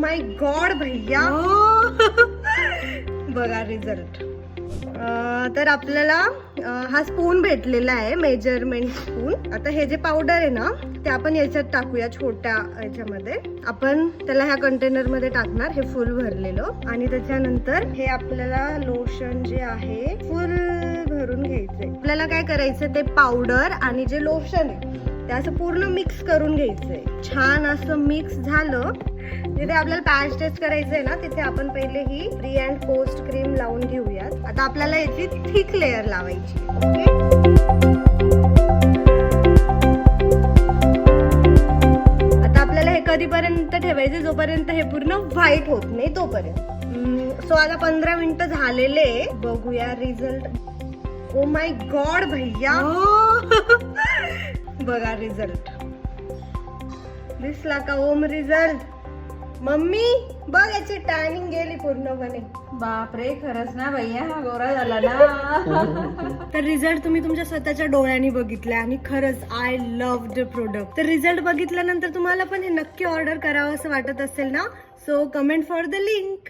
माय God भैया बघा result. तर आपल्याला हा स्पून भेटलेला आहे, मेजरमेंट स्पून. आता हे जे पावडर आहे ना ते आपण याच्यात टाकूया, छोट्या याच्यामध्ये. आपण त्याला ह्या कंटेनर मध्ये टाकणार, हे फुल भरलेलं. आणि त्याच्यानंतर हे आपल्याला लोशन जे आहे फुल भरून घ्यायचंय. आपल्याला काय करायचं, ते पावडर आणि जे लोशन आहे ते असं पूर्ण मिक्स करून घ्यायचंय. छान असं मिक्स झालं, जिथे आपल्याला पॅच टेस्ट करायचंय ना तिथे आपण पहिले ही प्री अँड पोस्ट क्रीम लावून घेऊयात. आता आपल्याला याची थिक लेअर लावायची. ओके, आता आपल्याला हे कधीपर्यंत ठेवायचे, जोपर्यंत हे पूर्ण व्हाईट होत नाही तोपर्यंत. सो आता 15 मिनिटं झालेले, बघूया रिझल्ट. ओ माय गॉड भैया बघा रिझल्ट दिसला का ओम रिझल्ट? मम्मी बघ, याची टॅनिंग गेली पूर्णपणे. बापरे, खरंच ना भैया, हा गोरा झाला ना. तर रिझल्ट तुम्ही तुमच्या स्वतःच्या डोळ्यांनी बघितलाय आणि खरंच आय लव्ह द प्रोडक्ट. तर रिझल्ट बघितल्यानंतर तुम्हाला पण हे नक्की ऑर्डर करावं असं वाटत असेल ना, so comment for the link.